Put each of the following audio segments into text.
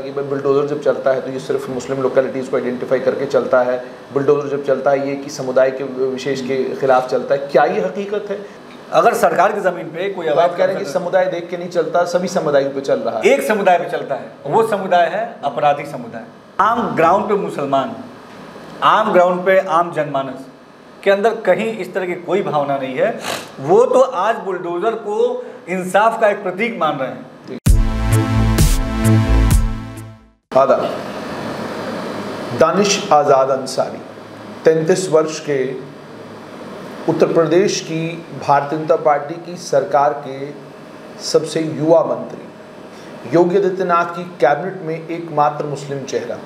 कि भाई बुलडोज़र जब चलता है तो ये सिर्फ मुस्लिम लोकेलिटीज़ को आइडेंटिफाई करके चलता है, बुलडोज़र जब चलता है ये कि समुदाय के विशेष के खिलाफ चलता है, क्या ये हकीकत है? अगर सरकार की ज़मीन पे कोई बात कह रहे हैं कि समुदाय देख के नहीं चलता, सभी समुदायों पे चल रहा है। एक समुदाय पे चलता है, वो समुदाय है आपराधिक समुदाय। आम ग्राउंड पे मुसलमान, आम ग्राउंड पे आम जनमानस के अंदर कहीं इस तरह की कोई भावना नहीं है। वो तो आज बुलडोज़र को इंसाफ का एक प्रतीक मान रहे हैं। आदाब, दानिश आज़ाद अंसारी 33 वर्ष के उत्तर प्रदेश की भारतीय जनता पार्टी की सरकार के सबसे युवा मंत्री, योगी आदित्यनाथ की कैबिनेट में एकमात्र मुस्लिम चेहरा।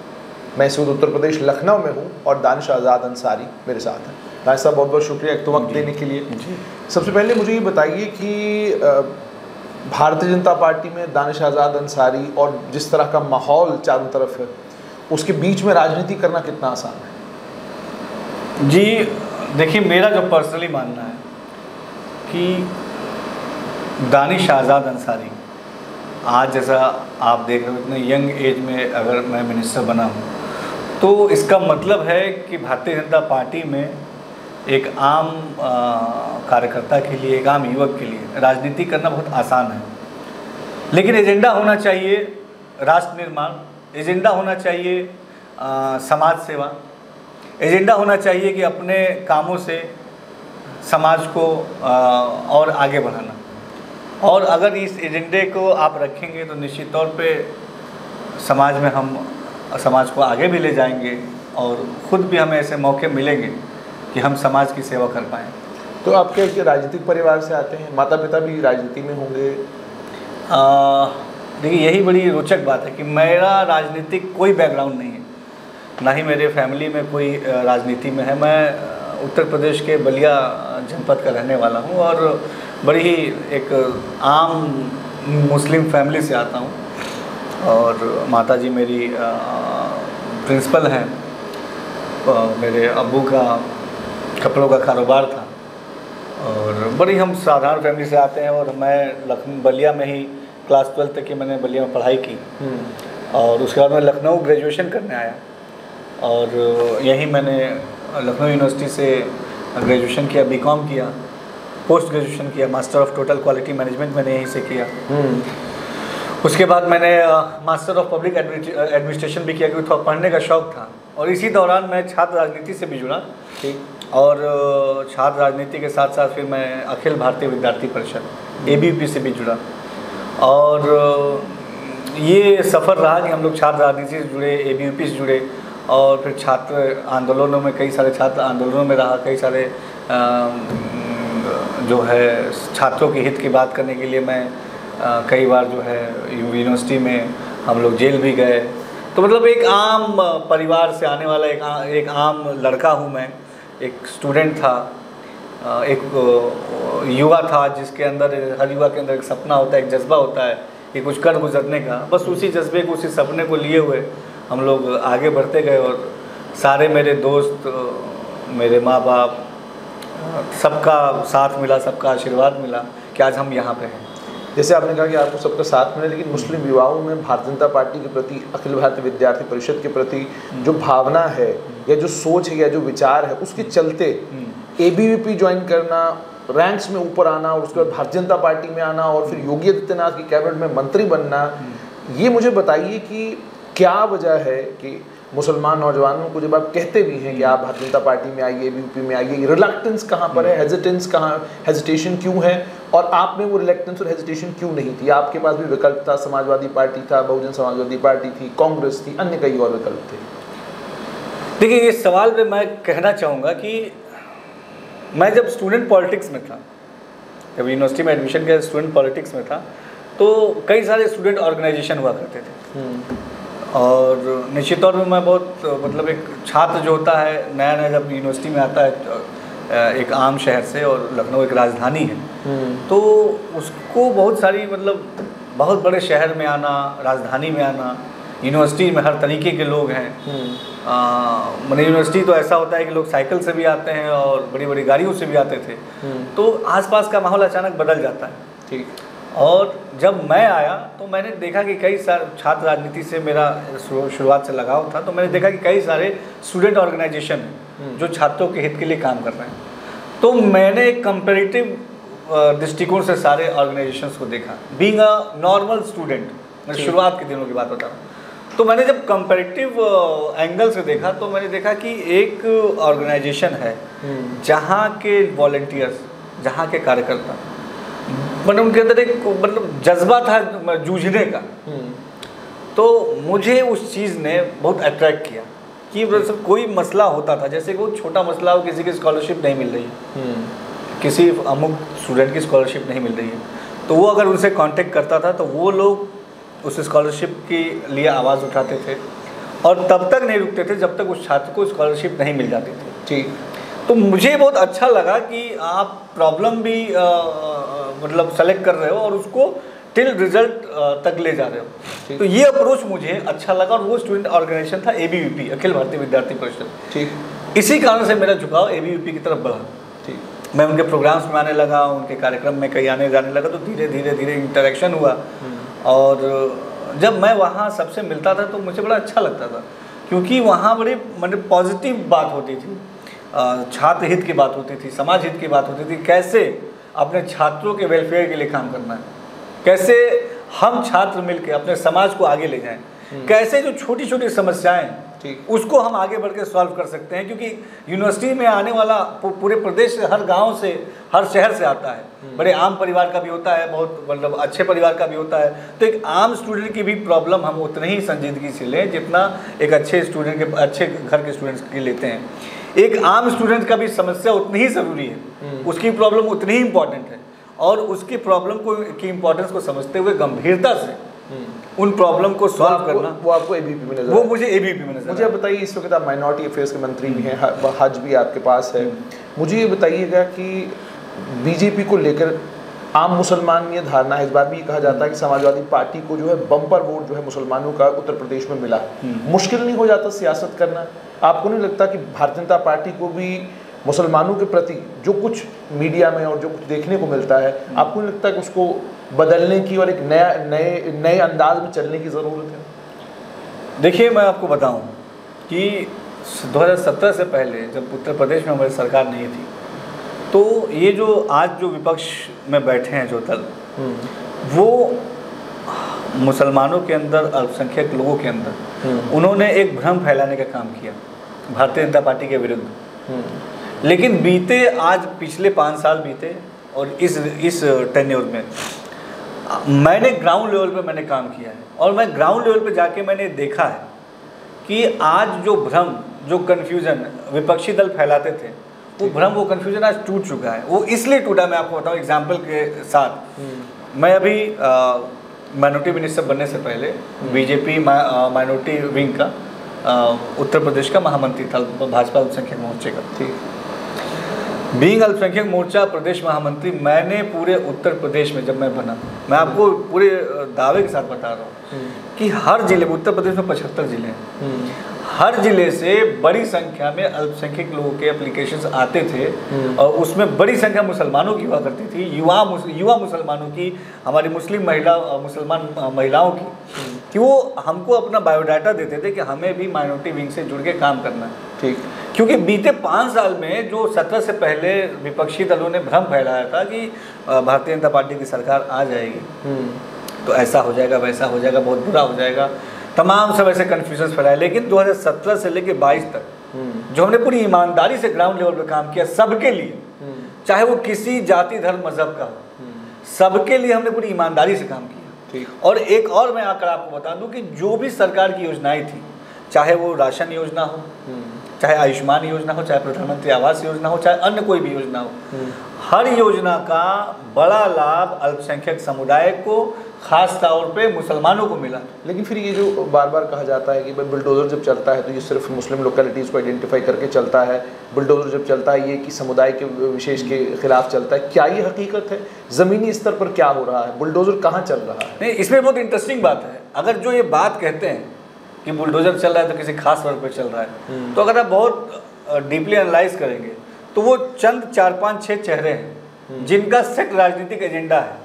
मैं इस वक्त उत्तर प्रदेश लखनऊ में हूँ और दानिश आज़ाद अंसारी मेरे साथ हैं। दानिश साहब, बहुत बहुत शुक्रिया एक तो वक्त देने के लिए। सबसे पहले मुझे ये बताइए कि भारतीय जनता पार्टी में दानिश आज़ाद अंसारी और जिस तरह का माहौल चारों तरफ है, उसके बीच में राजनीति करना कितना आसान है? जी देखिए, मेरा जो पर्सनली मानना है कि दानिश आज़ाद अंसारी आज जैसा आप देख रहे हो इतने यंग एज में अगर मैं मिनिस्टर बना हूँ, तो इसका मतलब है कि भारतीय जनता पार्टी में एक आम कार्यकर्ता के लिए, एक आम युवक के लिए राजनीति करना बहुत आसान है। लेकिन एजेंडा होना चाहिए राष्ट्र निर्माण, एजेंडा होना चाहिए समाज सेवा, एजेंडा होना चाहिए कि अपने कामों से समाज को और आगे बढ़ाना। और अगर इस एजेंडे को आप रखेंगे तो निश्चित तौर पे समाज में हम समाज को आगे भी ले जाएंगे और ख़ुद भी हमें ऐसे मौके मिलेंगे कि हम समाज की सेवा कर पाएँ। तो आप क्या राजनीतिक परिवार से आते हैं? माता पिता भी राजनीति में होंगे? देखिए, यही बड़ी रोचक बात है कि मेरा राजनीतिक कोई बैकग्राउंड नहीं है, ना ही मेरे फैमिली में कोई राजनीति में है। मैं उत्तर प्रदेश के बलिया जनपद का रहने वाला हूँ और बड़ी ही एक आम मुस्लिम फैमिली से आता हूँ और माताजी मेरी प्रिंसिपल हैं। मेरे अब्बू का कपड़ों का कारोबार था और बड़ी हम साधारण फैमिली से आते हैं। और मैं बलिया में ही क्लास 12 तक की मैंने बलिया में पढ़ाई की और उसके बाद मैं लखनऊ ग्रेजुएशन करने आया और यहीं मैंने लखनऊ यूनिवर्सिटी से ग्रेजुएशन किया, बीकॉम किया, पोस्ट ग्रेजुएशन किया, master of total quality management मैंने यहीं से किया। उसके बाद मैंने मास्टर ऑफ पब्लिक एडमिनिस्ट्रेशन भी किया क्योंकि थोड़ा पढ़ने का शौक़ था। और इसी दौरान मैं छात्र राजनीति से भी जुड़ा और छात्र राजनीति के साथ साथ फिर मैं अखिल भारतीय विद्यार्थी परिषद ABVP से भी जुड़ा। और ये सफ़र रहा कि हम लोग छात्र राजनीति से जुड़े, ABVP से जुड़े और फिर छात्र आंदोलनों में, कई सारे छात्र आंदोलनों में रहा। कई सारे जो है छात्रों के हित की बात करने के लिए मैं कई बार जो है यूनिवर्सिटी में हम लोग जेल भी गए। तो मतलब एक आम परिवार से आने वाला एक आम लड़का हूँ मैं, एक स्टूडेंट था, एक युवा था जिसके अंदर, हर युवा के अंदर एक सपना होता है, एक जज्बा होता है कि कुछ कर गुजरने का। बस उसी जज्बे को, उसी सपने को लिए हुए हम लोग आगे बढ़ते गए और सारे मेरे दोस्त, मेरे माँ बाप, सबका साथ मिला, सबका आशीर्वाद मिला कि आज हम यहाँ पे हैं। जैसे आपने कहा कि आपको सबका साथ मिला, लेकिन मुस्लिम युवाओं में भारतीय जनता पार्टी के प्रति, अखिल भारतीय विद्यार्थी परिषद के प्रति जो भावना है या जो सोच है या जो विचार है, उसके चलते ABVP ज्वाइन करना, रैंक्स में ऊपर आना और उसके बाद भारतीय जनता पार्टी में आना और फिर योगी आदित्यनाथ की कैबिनेट में मंत्री बनना, ये मुझे बताइए कि क्या वजह है कि मुसलमान नौजवानों को जब आप कहते भी हैं कि आप भारतीय जनता पार्टी में आइए, ABVP में आइए, रिलक्टेंस कहाँ पर है, हेजिटेंस कहाँ, हेजिटेशन क्यों है? और आप में वो रिलक्टेंस और हेजिटेशन क्यों नहीं थी? आपके पास भी विकल्प था, समाजवादी पार्टी था, बहुजन समाजवादी पार्टी थी, कांग्रेस थी, अन्य कई और विकल्प थे। देखिए, इस सवाल पे मैं कहना चाहूँगा कि मैं जब स्टूडेंट पॉलिटिक्स में था, जब यूनिवर्सिटी में एडमिशन किया, स्टूडेंट पॉलिटिक्स में था, तो कई सारे स्टूडेंट ऑर्गेनाइजेशन हुआ करते थे। और निश्चित तौर पर मैं बहुत, मतलब एक छात्र जो होता है नया नया जब यूनिवर्सिटी में आता है एक आम शहर से, और लखनऊ एक राजधानी है, तो उसको बहुत सारी, मतलब बहुत बड़े शहर में आना, राजधानी में आना, यूनिवर्सिटी में हर तरीके के लोग हैं। मतलब यूनिवर्सिटी तो ऐसा होता है कि लोग साइकिल से भी आते हैं और बड़ी बड़ी गाड़ियों से भी आते थे। तो आसपास का माहौल अचानक बदल जाता है। ठीक। और जब मैं आया तो मैंने देखा कि कई सारे छात्र राजनीति से मेरा शुरुआत से लगाव था, तो मैंने देखा कि कई सारे स्टूडेंट ऑर्गेनाइजेशन हैं जो छात्रों के हित के लिए काम कर रहे हैं। तो मैंने एक कंपेरेटिव दृष्टिकोण से सारे ऑर्गेनाइजेशंस को देखा, बीइंग अ नॉर्मल स्टूडेंट, मैं शुरुआत के दिनों की बात बता रहा हूँ। तो मैंने जब कंपेरेटिव एंगल से देखा तो मैंने देखा कि एक ऑर्गेनाइजेशन है जहाँ के वॉलंटियर्स, जहाँ के कार्यकर्ता, मतलब उनके अंदर एक मतलब जज्बा था जूझने का। तो मुझे उस चीज़ ने बहुत अट्रैक्ट किया कि कोई मसला होता था, जैसे कोई छोटा मसला हो, किसी की स्कॉलरशिप नहीं मिल रही है, किसी अमुक स्टूडेंट की स्कॉलरशिप नहीं मिल रही है, तो वो अगर उनसे कांटेक्ट करता था तो वो लोग उस स्कॉलरशिप के लिए आवाज़ उठाते थे और तब तक नहीं रुकते थे जब तक उस छात्र को स्कॉलरशिप नहीं मिल जाती थी। ठीक। तो मुझे बहुत अच्छा लगा कि आप प्रॉब्लम भी मतलब सेलेक्ट कर रहे हो और उसको टिल रिजल्ट तक ले जा रहे हो। तो ये अप्रोच मुझे अच्छा लगा और वो स्टूडेंट ऑर्गेनाइजेशन था ABVP, अखिल भारतीय विद्यार्थी परिषद। ठीक। इसी कारण से मेरा झुकाव ABVP की तरफ बढ़ा। ठीक। मैं उनके प्रोग्राम्स में आने लगा, उनके कार्यक्रम में कहीं आने जाने लगा, तो धीरे धीरे धीरे इंटरेक्शन हुआ। और जब मैं वहाँ सबसे मिलता था तो मुझे बड़ा अच्छा लगता था, क्योंकि वहाँ बड़ी मतलब पॉजिटिव बात होती थी, छात्र हित की बात होती थी, समाज हित की बात होती थी, कैसे अपने छात्रों के वेलफेयर के लिए काम करना है, कैसे हम छात्र मिलकर अपने समाज को आगे ले जाएं, कैसे जो छोटी छोटी समस्याएं उसको हम आगे बढ़ के सॉल्व कर सकते हैं। क्योंकि यूनिवर्सिटी में आने वाला पूरे प्रदेश से, हर गांव से, हर शहर से आता है, बड़े आम परिवार का भी होता है, बहुत मतलब अच्छे परिवार का भी होता है। तो एक आम स्टूडेंट की भी प्रॉब्लम हम उतनी ही संजीदगी से लें जितना एक अच्छे स्टूडेंट के, अच्छे घर के स्टूडेंट्स की लेते हैं। एक आम स्टूडेंट का भी समस्या उतनी ही ज़रूरी है, उसकी प्रॉब्लम उतनी ही इम्पॉर्टेंट है, और उसकी प्रॉब्लम को की इम्पोर्टेंस को समझते हुए गंभीरता से उन प्रॉब्लम को सॉल्व करना, वो आपको ABVP में नजर, वो मुझे ABVP में नजर। मुझे बताइए, इस वक्त आप माइनॉरिटी अफेयर्स के मंत्री भी हैं, हज भी आपके पास है, मुझे ये बताइएगा कि BJP को लेकर आम मुसलमान में ये धारणा है, इस बार भी ये कहा जाता है कि समाजवादी पार्टी को जो है बम्पर वोट जो है मुसलमानों का उत्तर प्रदेश में मिला। मुश्किल नहीं हो जाता सियासत करना? आपको नहीं लगता कि भारतीय जनता पार्टी को भी मुसलमानों के प्रति जो कुछ मीडिया में और जो कुछ देखने को मिलता है, आपको नहीं लगता कि उसको बदलने की और एक नए अंदाज में चलने की ज़रूरत है? देखिए, मैं आपको बताऊं कि 2017 से पहले जब उत्तर प्रदेश में हमारी सरकार नहीं थी, तो ये जो आज जो विपक्ष में बैठे हैं जो दल, वो मुसलमानों के अंदर, अल्पसंख्यक लोगों के अंदर उन्होंने एक भ्रम फैलाने का काम किया भारतीय जनता पार्टी के विरुद्ध। लेकिन बीते, आज पिछले 5 साल बीते और इस टेन्योर में मैंने ग्राउंड लेवल पे मैंने काम किया है, और मैं ग्राउंड लेवल पे जाके मैंने देखा है कि आज जो भ्रम, जो कन्फ्यूज़न विपक्षी दल फैलाते थे, वो भ्रम, वो कन्फ्यूज़न आज टूट चुका है। वो इसलिए टूटा, मैं आपको बताऊँ एग्जाम्पल के साथ। मैं अभी माइनॉरिटी मिनिस्टर बनने से पहले BJP माइनॉरिटी विंग का उत्तर प्रदेश का महामंत्री था, भाजपा अल्पसंख्यक मोर्चे का। ठीक। बीइंग अल्पसंख्यक मोर्चा प्रदेश महामंत्री, मैंने पूरे उत्तर प्रदेश में जब मैं बना, मैं आपको पूरे दावे के साथ बता रहा हूँ कि हर जिले में, उत्तर प्रदेश में 75 जिले हैं, हर जिले से बड़ी संख्या में अल्पसंख्यक लोगों के एप्लीकेशंस आते थे, और उसमें बड़ी संख्या मुसलमानों की हुआ करती थी, युवा मुसलमानों की, हमारी मुस्लिम मुसलमान महिलाओं की, कि वो हमको अपना बायोडाटा देते थे कि हमें भी माइनॉरिटी विंग से जुड़ के काम करना है। ठीक। क्योंकि बीते 5 साल में जो 17 से पहले विपक्षी दलों ने भ्रम फैलाया था कि भारतीय जनता पार्टी की सरकार आ जाएगी तो ऐसा हो जाएगा, वैसा हो जाएगा, बहुत बुरा हो जाएगा, तमाम सब ऐसे कन्फ्यूजन फैलाए। लेकिन 2017 से लेकर 22 तक जो हमने पूरी ईमानदारी से ग्राउंड लेवल पर काम किया सबके लिए, चाहे वो किसी जाति धर्म मजहब का हो, सबके लिए हमने पूरी ईमानदारी से काम किया। और एक और मैं आकर आपको बता दूं कि जो भी सरकार की योजनाएं थी, चाहे वो राशन योजना हो, चाहे आयुष्मान योजना हो, चाहे प्रधानमंत्री आवास योजना हो, चाहे अन्य कोई भी योजना हो, हर योजना का बड़ा लाभ अल्पसंख्यक समुदाय को, खास तौर पे मुसलमानों को मिला। लेकिन फिर ये जो बार बार कहा जाता है कि भाई बुलडोज़र जब चलता है तो ये सिर्फ मुस्लिम लोकेलिटीज़ को आइडेंटिफाई करके चलता है, बुलडोज़र जब चलता है ये कि समुदाय के विशेष के खिलाफ चलता है, क्या ये हकीकत है? ज़मीनी स्तर पर क्या हो रहा है? बुलडोज़र कहाँ चल रहा है? नहीं, इसमें बहुत इंटरेस्टिंग बात है। अगर जो ये बात कहते हैं कि बुलडोज़र चल रहा है तो किसी खास वर्ग पर चल रहा है, तो अगर आप बहुत डीपली एनालाइज करेंगे तो वो चंद 4, 5, 6 चेहरे हैं जिनका सेट राजनीतिक एजेंडा है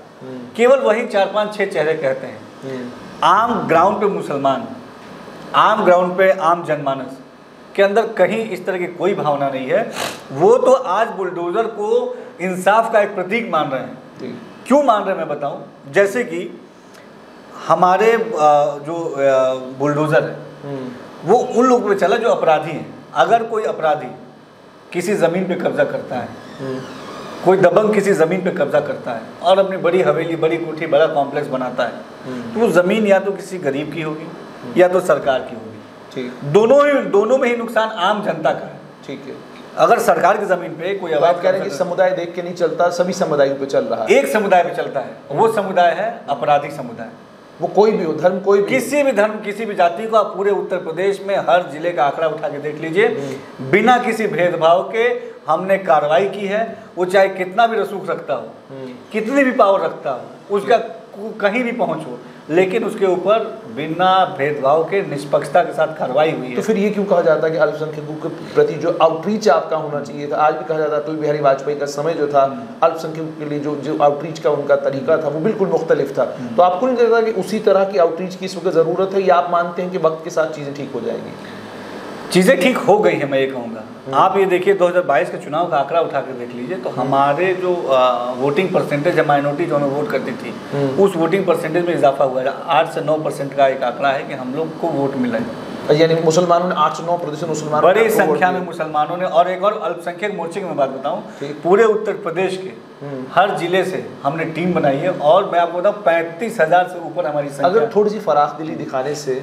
केवल वही 4-5-6 चेहरे कहते हैं। आम ग्राउंड पे मुसलमान, आम ग्राउंड पे आम जनमानस के अंदर कहीं इस तरह की कोई भावना नहीं है। वो तो आज बुलडोज़र को इंसाफ का एक प्रतीक मान रहे हैं। क्यों मान रहे हैं मैं बताऊं। जैसे कि हमारे जो बुलडोज़र है वो उन लोगों पे चला जो अपराधी हैं। अगर कोई अपराधी किसी ज़मीन पे कब्जा करता है, कोई दबंग किसी ज़मीन पे कब्जा करता है और अपनी बड़ी हवेली, बड़ी कोठी, बड़ा कॉम्प्लेक्स बनाता है, तो वो ज़मीन या तो किसी गरीब की होगी या तो सरकार की होगी। ठीक, दोनों में ही नुकसान आम जनता का है। ठीक है। अगर सरकार की ज़मीन पे कोई बात कह रहे हैं कि समुदाय देख के नहीं चलता, सभी समुदायों पे चल रहा है। एक समुदाय पे चलता है, वो समुदाय है आपराधिक समुदाय। वो कोई भी हो, धर्म कोई भी, किसी भी धर्म, किसी भी जाति को आप पूरे उत्तर प्रदेश में हर जिले का आंकड़ा उठा के देख लीजिए, बिना किसी भेदभाव के हमने कार्रवाई की है। वो चाहे कितना भी रसूख रखता हो, कितनी भी पावर रखता हो, उसका कहीं भी पहुंच हो, लेकिन उसके ऊपर बिना भेदभाव के निष्पक्षता के साथ कार्रवाई हुई है। तो फिर ये क्यों कहा जाता है कि अल्पसंख्यकों के प्रति जो आउटरीच आपका होना चाहिए था, आज भी कहा जाता है अटल बिहारी वाजपेयी का समय जो था अल्पसंख्यकों के लिए जो आउटरीच का उनका तरीका था वो बिल्कुल मुख्तलिफ था। तो आपको नहीं लगता कि उसी तरह की आउटरीच की इस वक्त ज़रूरत है, या आप मानते हैं कि वक्त के साथ चीज़ें ठीक हो जाएंगी? चीज़ें ठीक हो गई हैं, मैं ये कहूँगा। आप ये देखिए 2022 के चुनाव का आंकड़ा उठा कर देख लीजिए, तो हमारे जो वोटिंग परसेंटेज है, माइनॉरिटी जो वोट करती थी, उस वोटिंग परसेंटेज में इजाफा हुआ है। 8 से 9% का एक आंकड़ा है कि हम लोग को वोट मिला है। यानी मुसलमानों ने 8 से 9% मुसलमान, बड़ी संख्या में मुसलमानों ने। और एक और अल्पसंख्यक मोर्चे की मैं बात बताऊँ, पूरे उत्तर प्रदेश के हर जिले से हमने टीम बनाई है, और मैं आपको बताऊँ 35,000 से ऊपर हमारी संख्या। अगर थोड़ी सी फराख दिली दिखाने से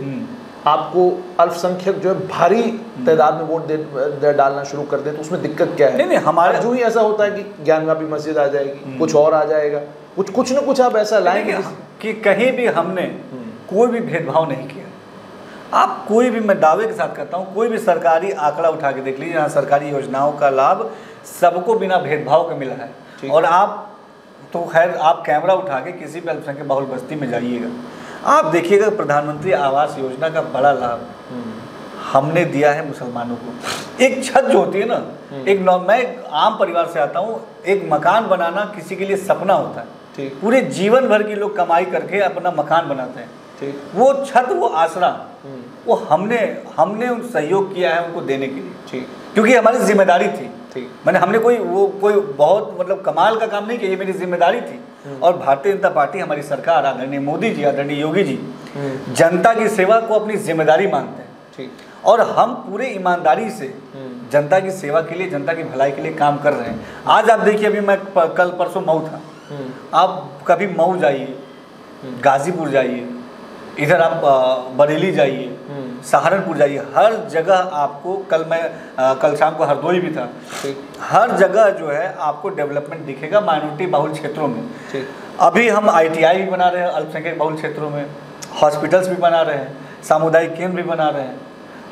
आपको अल्पसंख्यक जो है भारी तादाद में वोट डालना शुरू कर दें, तो उसमें दिक्कत क्या है? नहीं, हमारे जो ही ऐसा होता है कि ज्ञानवापी मस्जिद आ जाएगी, कुछ और आ जाएगा, कुछ ना कुछ आप ऐसा लाएंगे कि कहीं भी हमने कोई भी भेदभाव नहीं किया। आप कोई भी, मैं दावे के साथ कहता हूँ, कोई भी सरकारी आंकड़ा उठा के देख लीजिए, जहाँ सरकारी योजनाओं का लाभ सबको बिना भेदभाव के मिला है। और आप तो खैर आप कैमरा उठा के किसी भी अल्पसंख्यक बहुल बस्ती में जाइएगा, आप देखिएगा प्रधानमंत्री आवास योजना का बड़ा लाभ हमने दिया है मुसलमानों को। एक छत जो होती है ना, मैं आम परिवार से आता हूँ, एक मकान बनाना किसी के लिए सपना होता है। पूरे जीवन भर की लोग कमाई करके अपना मकान बनाते हैं। वो छत, वो आसरा, वो हमने उन सहयोग किया है उनको देने के लिए, क्योंकि हमारी जिम्मेदारी थी। मैंने हमने कोई बहुत मतलब कमाल का काम नहीं किया, ये मेरी जिम्मेदारी थी। और भारतीय जनता पार्टी, हमारी सरकार, आदरणीय मोदी जी, आदरणीय योगी जी जनता की सेवा को अपनी जिम्मेदारी मानते हैं, और हम पूरे ईमानदारी से जनता की सेवा के लिए, जनता की भलाई के लिए काम कर रहे हैं। आज आप देखिए, अभी मैं कल परसों मऊ था, आप कभी मऊ जाइए, गाजीपुर जाइए, इधर आप बरेली जाइए, सहारनपुर जाइए, हर जगह आपको, कल शाम को हरदोई भी था, हर जगह जो है आपको डेवलपमेंट दिखेगा माइनॉरिटी बहुल क्षेत्रों में। अभी हम ITI भी बना रहे हैं अल्पसंख्यक बहुल क्षेत्रों में, हॉस्पिटल्स भी बना रहे हैं, सामुदायिक केंद्र भी बना रहे हैं।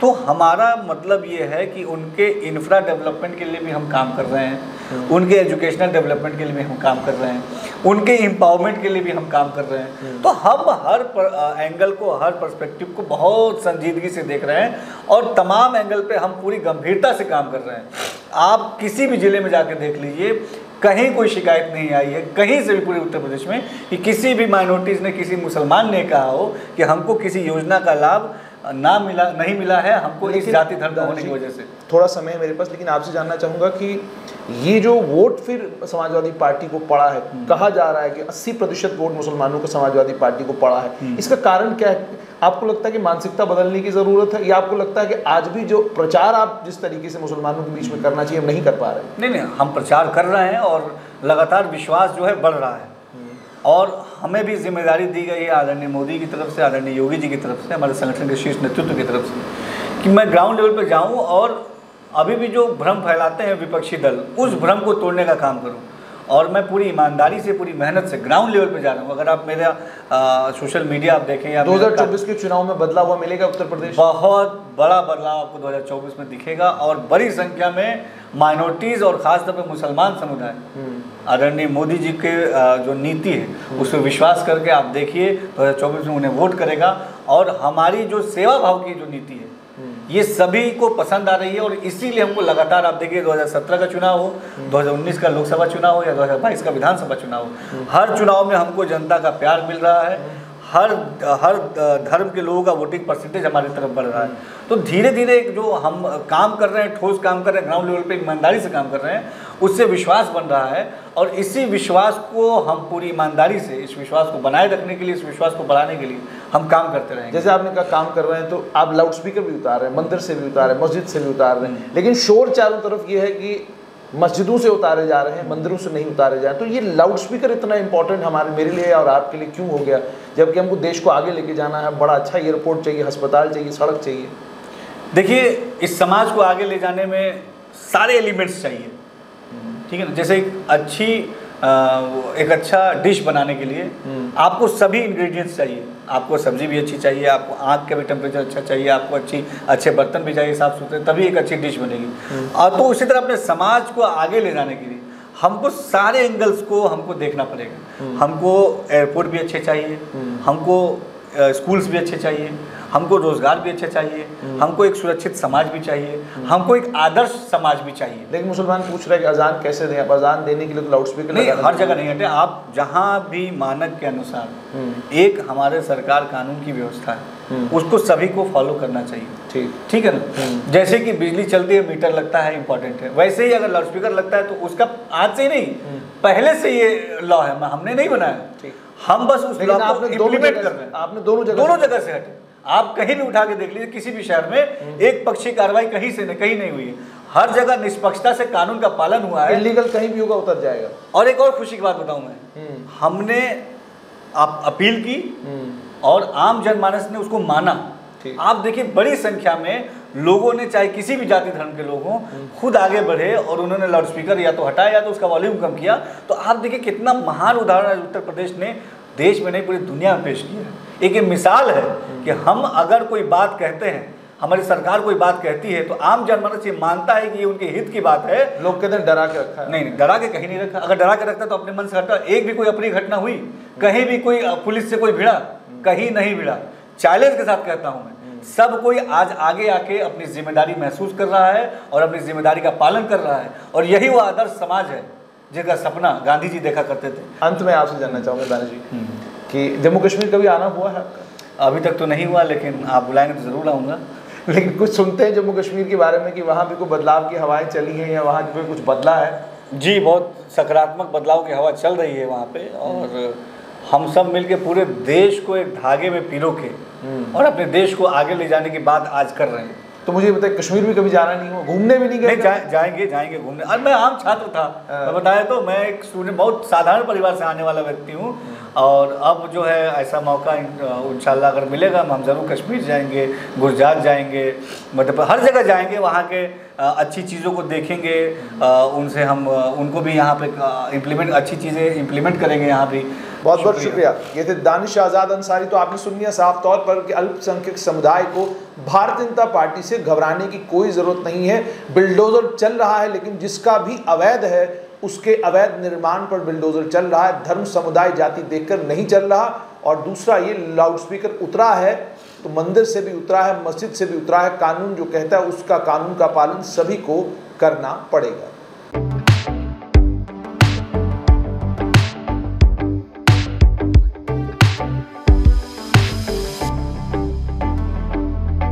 तो हमारा मतलब ये है कि उनके इंफ्रा डेवलपमेंट के लिए भी हम काम कर रहे हैं, उनके एजुकेशनल डेवलपमेंट के लिए भी हम काम कर रहे हैं, उनके एम्पावरमेंट के लिए भी हम काम कर रहे हैं। तो हम हर एंगल को, हर पर्सपेक्टिव को बहुत संजीदगी से देख रहे हैं, और तमाम एंगल पे हम पूरी गंभीरता से काम कर रहे हैं। आप किसी भी ज़िले में जाकर देख लीजिए, कहीं कोई शिकायत नहीं आई है, कहीं से भी पूरे उत्तर प्रदेश में, कि किसी भी माइनॉरिटीज़ ने, किसी मुसलमान ने कहा हो कि हमको किसी योजना का लाभ नहीं मिला है, हमको इस जाति धर्म होने की वजह से। थोड़ा समय है मेरे पास, लेकिन आपसे जानना चाहूँगा कि ये जो वोट फिर समाजवादी पार्टी को पड़ा है, कहा जा रहा है कि 80% वोट मुसलमानों को समाजवादी पार्टी को पड़ा है, इसका कारण क्या है? आपको लगता है कि मानसिकता बदलने की ज़रूरत है, या आपको लगता है कि आज भी जो प्रचार आप जिस तरीके से मुसलमानों के बीच में करना चाहिए, हम नहीं कर पा रहे? नहीं, हम प्रचार कर रहे हैं, और लगातार विश्वास जो है बढ़ रहा है, और हमें भी जिम्मेदारी दी गई है आदरणीय मोदी की तरफ से, आदरणीय योगी जी की तरफ से, हमारे संगठन के शीर्ष नेतृत्व की तरफ से, कि मैं ग्राउंड लेवल पर जाऊं और अभी भी जो भ्रम फैलाते हैं विपक्षी दल, उस भ्रम को तोड़ने का काम करूं। और मैं पूरी ईमानदारी से, पूरी मेहनत से ग्राउंड लेवल पे जा रहा हूँ। अगर आप मेरा सोशल मीडिया आप देखें, या 2024 के चुनाव में बदलाव हुआ मिलेगा उत्तर प्रदेश, बहुत बड़ा बदलाव आपको 2024 में दिखेगा, और बड़ी संख्या में माइनॉरिटीज़ और ख़ासतौर पर मुसलमान समुदाय आदरणीय मोदी जी के जो नीति है उस पर विश्वास करके आप देखिए 2024 में उन्हें वोट करेगा, और हमारी जो सेवा भाव की जो नीति है ये सभी को पसंद आ रही है। और इसीलिए हमको लगातार, आप देखिए 2017 का चुनाव हो, 2019 का लोकसभा चुनाव हो या 2022 का विधानसभा चुनाव हो, हर चुनाव में हमको जनता का प्यार मिल रहा है, हर धर्म के लोगों का वोटिंग परसेंटेज हमारी तरफ बढ़ रहा है। तो धीरे धीरे जो हम काम कर रहे हैं, ठोस काम कर रहे हैं, ग्राउंड लेवल पे ईमानदारी से काम कर रहे हैं, उससे विश्वास बन रहा है। और इसी विश्वास को हम पूरी ईमानदारी से, इस विश्वास को बनाए रखने के लिए, इस विश्वास को बढ़ाने के लिए हम काम करते रहेंगे। जैसे आपने कहा काम कर रहे हैं, तो आप लाउड स्पीकर भी उतार रहे हैं, मंदिर से भी उतार रहे हैं, मस्जिद से भी उतार रहे हैं, लेकिन शोर चारों तरफ ये है कि मस्जिदों से उतारे जा रहे हैं, मंदिरों से नहीं उतारे जा रहे। तो ये लाउड स्पीकर इतना इंपॉर्टेंट मेरे लिए और आपके लिए क्यों हो गया, जबकि हमको देश को आगे लेके जाना है, बड़ा अच्छा एयरपोर्ट चाहिए, अस्पताल चाहिए, सड़क चाहिए? देखिए, इस समाज को आगे ले जाने में सारे एलिमेंट्स चाहिए, ठीक है ना। जैसे एक अच्छा डिश बनाने के लिए आपको सभी इंग्रेडिएंट्स चाहिए। आपको सब्जी भी अच्छी चाहिए, आपको आँख का भी टेम्परेचर अच्छा चाहिए, आपको अच्छे बर्तन भी चाहिए साफ़ सुथरे, तभी एक अच्छी डिश बनेगी। और तो उसी तरह अपने समाज को आगे ले जाने के लिए हमको सारे एंगल्स को हमको देखना पड़ेगा। हमको एयरपोर्ट भी अच्छे चाहिए, हमको स्कूल्स भी अच्छे चाहिए, हमको रोजगार भी अच्छा चाहिए, हमको एक सुरक्षित समाज भी चाहिए, हमको एक आदर्श समाज भी चाहिए। लेकिन मुसलमान पूछ रहे हैं कि अजान कैसे दें? अब अजान देने के लिए तो लाउड स्पीकर नहीं, हर जगह नहीं हटे। आप जहाँ भी मानक के अनुसार एक हमारे सरकार कानून की व्यवस्था है, उसको सभी को फॉलो करना चाहिए। ठीक है ना। जैसे कि बिजली चलती है, मीटर लगता है, इंपॉर्टेंट है, वैसे ही अगर लाउड स्पीकर लगता है तो उसका आज से ही नहीं, पहले से ये लॉ है, हमने नहीं बनाया, हम बस उस लॉ को इम्प्लीमेंट कर रहे हैं। आपने दोनों जगह से हटे। आप कहीं भी उठा के देख लीजिए, किसी भी शहर में एक पक्षी कार्रवाई कहीं नहीं हुई है। हर जगह निष्पक्षता से कानून का पालन हुआ है। इल्लीगल कहीं भी होगा उतर जाएगा। और एक और खुशी की बात बताऊं मैं, हमने अपील की और आम जनमानस ने उसको माना। आप देखिए, बड़ी संख्या में लोगों ने, चाहे किसी भी जाति धर्म के लोग हों, खुद आगे बढ़े और उन्होंने लाउड स्पीकर या तो हटाया या तो उसका वॉल्यूम कम किया। तो आप देखिए कितना महान उदाहरण उत्तर प्रदेश ने देश में नहीं पूरी दुनिया में पेश किया है। एक ये मिसाल है कि हम अगर कोई बात कहते हैं, हमारी सरकार कोई बात कहती है, तो आम जनमानस ये मानता है कि ये उनके हित की बात है। लोग कहते हैं डरा के रखा है। नहीं, डरा के कहीं नहीं रखा। अगर डरा के रखता तो अपने मन से हटा। एक भी कोई अपनी घटना हुई, कहीं भी कोई पुलिस से कोई भिड़ा, कहीं नहीं भिड़ा। चैलेंज के साथ कहता हूं मैं, सब कोई आज आगे आके अपनी जिम्मेदारी महसूस कर रहा है और अपनी जिम्मेदारी का पालन कर रहा है। और यही वो आदर्श समाज है जिसका सपना गांधी जी देखा करते थे। अंत में आपसे जानना चाहूँगा दानिश जी कि जम्मू कश्मीर कभी आना हुआ है आपका? अभी तक तो नहीं हुआ, लेकिन आप बुलाएंगे तो ज़रूर आऊँगा। लेकिन कुछ सुनते हैं जम्मू कश्मीर के बारे में कि वहाँ भी कोई बदलाव की हवाएं चली हैं या वहाँ पे कुछ बदला है? जी, बहुत सकारात्मक बदलाव की हवा चल रही है वहाँ पे। और हम सब मिलके पूरे देश को एक धागे में पिरो के और अपने देश को आगे ले जाने की बात आज कर रहे हैं। तो मुझे बताइए, कश्मीर भी कभी जाना नहीं हुआ, घूमने भी नहीं गए? जाएंगे घूमने। और मैं आम छात्र था, मैं बताया तो, मैं एक स्टूडेंट, बहुत साधारण परिवार से आने वाला व्यक्ति हूँ। और अब जो है ऐसा मौका इंशाल्लाह अगर मिलेगा, हम ज़रूर कश्मीर जाएंगे, गुजरात जाएंगे, मतलब हर जगह जाएंगे, वहाँ के अच्छी चीज़ों को देखेंगे, उनसे हम उनको भी यहाँ पे अच्छी चीज़ें इम्प्लीमेंट करेंगे यहाँ भी। बहुत बहुत शुक्रिया। ये थे दानिश आज़ाद अंसारी। तो आपने सुन लिया साफ तौर पर कि अल्पसंख्यक समुदाय को भारतीय जनता पार्टी से घबराने की कोई ज़रूरत नहीं है। बिल्डोजर चल रहा है, लेकिन जिसका भी अवैध है उसके अवैध निर्माण पर बिल्डोजर चल रहा है, धर्म समुदाय जाति देखकर नहीं चल रहा। और दूसरा, ये लाउड स्पीकर उतरा है तो मंदिर से भी उतरा है, मस्जिद से भी उतरा है। कानून जो कहता है उसका, कानून का पालन सभी को करना पड़ेगा।